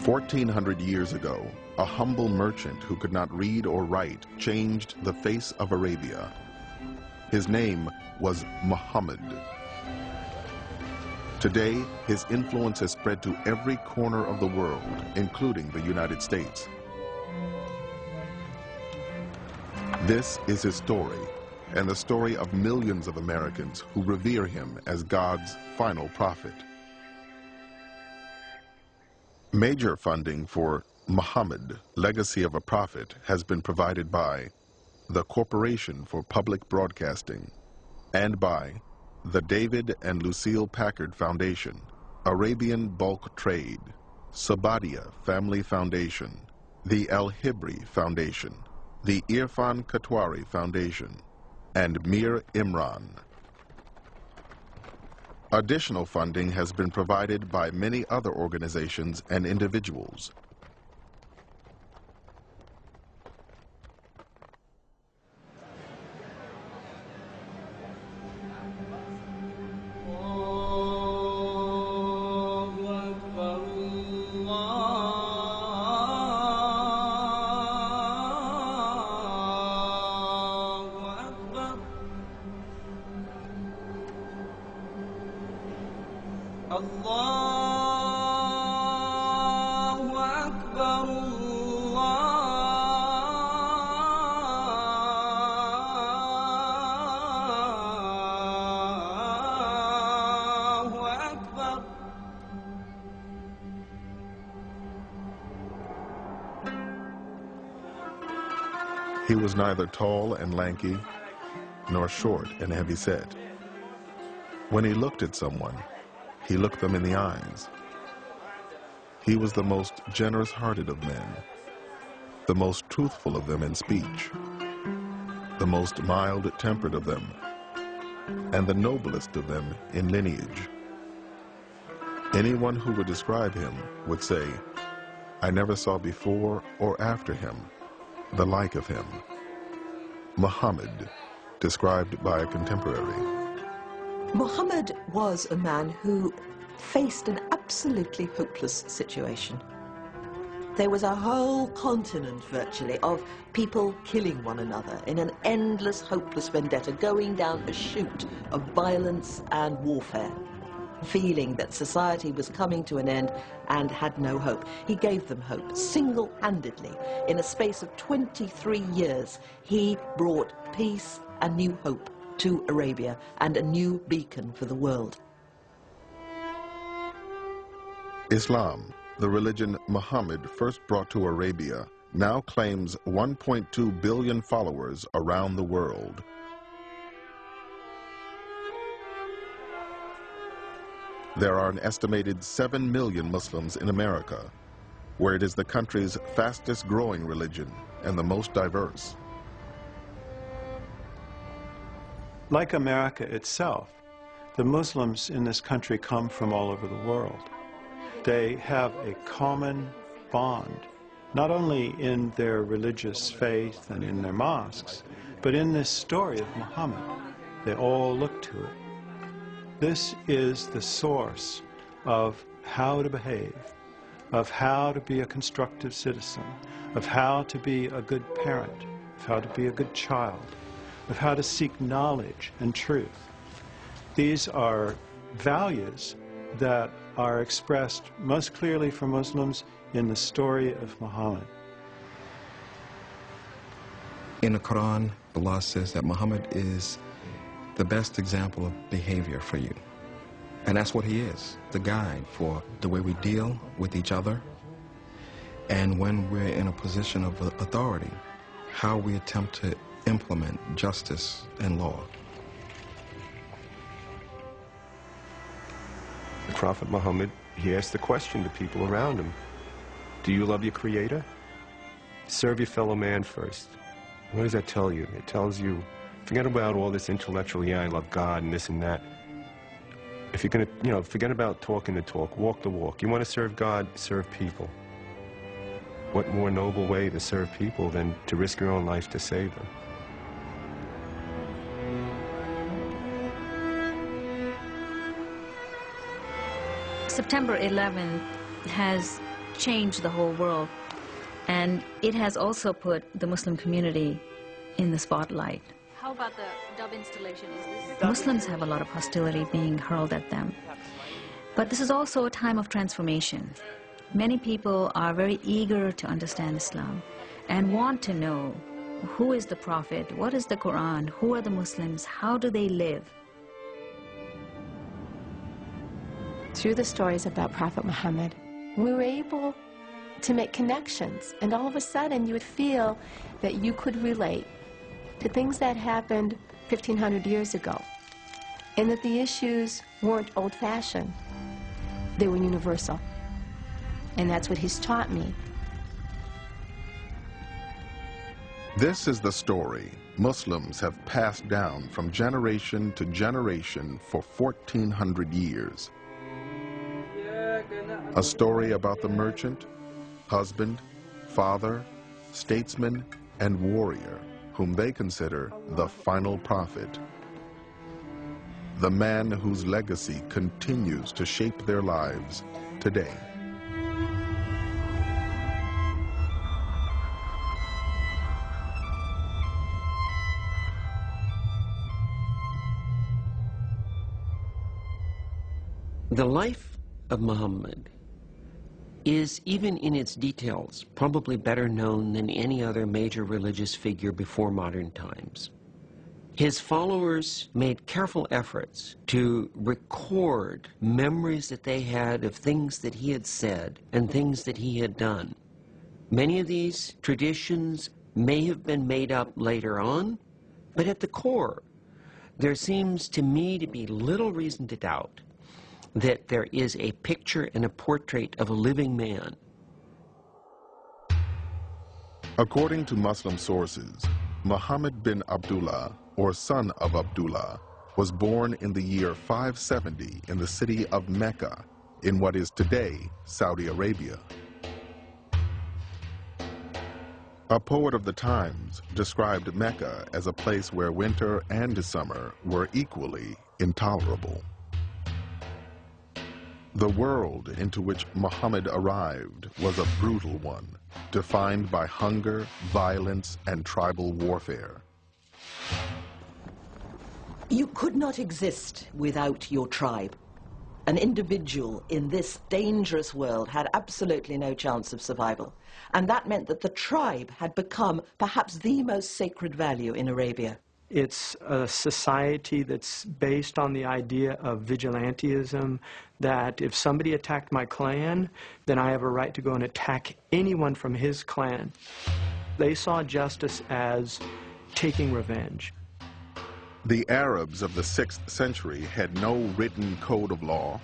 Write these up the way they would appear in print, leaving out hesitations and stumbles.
1400 years ago, a humble merchant who could not read or write changed the face of Arabia. His name was Muhammad. Today, his influence has spread to every corner of the world, including the United States. This is his story, and the story of millions of Americans who revere him as God's final prophet. Major funding for Muhammad, Legacy of a Prophet, has been provided by the Corporation for Public Broadcasting and by the David and Lucille Packard Foundation, Arabian Bulk Trade, Sabadia Family Foundation, the Al-Hibri Foundation, the Irfan Katwari Foundation, and Mir Imran. Additional funding has been provided by many other organizations and individuals. He was neither tall and lanky, nor short and heavy-set. When he looked at someone, he looked them in the eyes. He was the most generous-hearted of men, the most truthful of them in speech, the most mild-tempered of them, and the noblest of them in lineage. Anyone who would describe him would say, "I never saw before or after him the like of him." Muhammad, described by a contemporary. Muhammad was a man who faced an absolutely hopeless situation. There was a whole continent, virtually, of people killing one another in an endless, hopeless vendetta, going down a chute of violence and warfare, feeling that society was coming to an end and had no hope. He gave them hope, single-handedly. In a space of 23 years, he brought peace and new hope to Arabia and a new beacon for the world. Islam, the religion Muhammad first brought to Arabia, now claims 1.2 billion followers around the world. There are an estimated 7 million Muslims in America, where it is the country's fastest growing religion and the most diverse. Like America itself, the Muslims in this country come from all over the world. They have a common bond, not only in their religious faith and in their mosques, but in this story of Muhammad. They all look to it. This is the source of how to behave, of how to be a constructive citizen, of how to be a good parent, of how to be a good child, of how to seek knowledge and truth. These are values that are expressed most clearly for Muslims in the story of Muhammad. In the Quran, Allah says that Muhammad is the best example of behavior for you. And that's what he is, the guide for the way we deal with each other, and when we're in a position of authority, how we attempt to implement justice and law. The Prophet Muhammad, he asked the question to people around him, do you love your Creator? Serve your fellow man first. What does that tell you? It tells you, forget about all this intellectual, yeah, I love God and this and that. If you're going to, forget about talking the talk, walk the walk. You want to serve God, serve people. What more noble way to serve people than to risk your own life to save them? September 11th has changed the whole world. And it has also put the Muslim community in the spotlight. How about the dove installation? Is this... Muslims have a lot of hostility being hurled at them. But this is also a time of transformation. Many people are very eager to understand Islam and want to know who is the Prophet, what is the Quran, who are the Muslims, how do they live? Through the stories about Prophet Muhammad, we were able to make connections, and all of a sudden you would feel that you could relate to things that happened 1,500 years ago, and that the issues weren't old-fashioned, they were universal. And that's what he's taught me. This is the story Muslims have passed down from generation to generation for 1,400 years. A story about the merchant, husband, father, statesman, and warrior whom they consider the final prophet. The man whose legacy continues to shape their lives today. The life of Muhammad is, even in its details, probably better known than any other major religious figure before modern times. His followers made careful efforts to record memories that they had of things that he had said and things that he had done. Many of these traditions may have been made up later on, but at the core, there seems to me to be little reason to doubt that there is a picture and a portrait of a living man. According to Muslim sources, Muhammad bin Abdullah, or son of Abdullah, was born in the year 570 in the city of Mecca, in what is today Saudi Arabia. A poet of the times described Mecca as a place where winter and summer were equally intolerable. The world into which Muhammad arrived was a brutal one, defined by hunger, violence, and tribal warfare. You could not exist without your tribe. An individual in this dangerous world had absolutely no chance of survival. And that meant that the tribe had become perhaps the most sacred value in Arabia. It's a society that's based on the idea of vigilantism, that if somebody attacked my clan, then I have a right to go and attack anyone from his clan. They saw justice as taking revenge. The Arabs of the 6th century had no written code of law,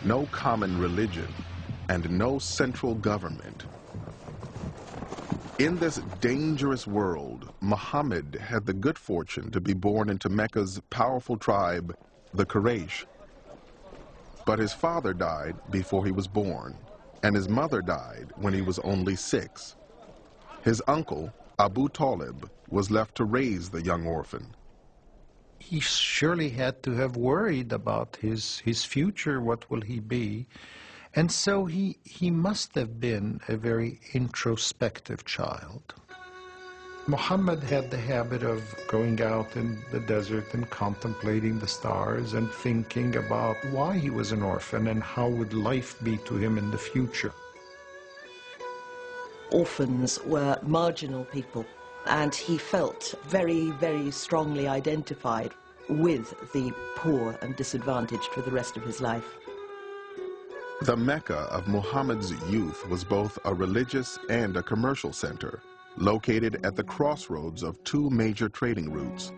no common religion, and no central government. In this dangerous world, Muhammad had the good fortune to be born into Mecca's powerful tribe, the Quraysh. But his father died before he was born, and his mother died when he was only 6. His uncle, Abu Talib, was left to raise the young orphan. He surely had to have worried about his future, what will he be? And so he must have been a very introspective child. Muhammad had the habit of going out in the desert and contemplating the stars and thinking about why he was an orphan and how would life be to him in the future. Orphans were marginal people, and he felt very, very strongly identified with the poor and disadvantaged for the rest of his life. The Mecca of Muhammad's youth was both a religious and a commercial center, located at the crossroads of 2 major trading routes.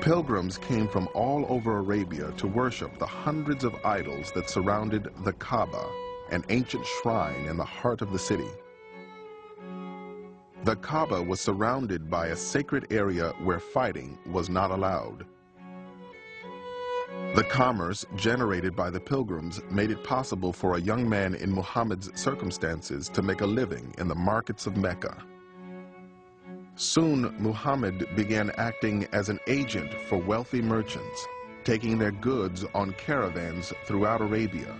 Pilgrims came from all over Arabia to worship the hundreds of idols that surrounded the Kaaba, an ancient shrine in the heart of the city. The Kaaba was surrounded by a sacred area where fighting was not allowed. The commerce generated by the pilgrims made it possible for a young man in Muhammad's circumstances to make a living in the markets of Mecca. Soon, Muhammad began acting as an agent for wealthy merchants, taking their goods on caravans throughout Arabia.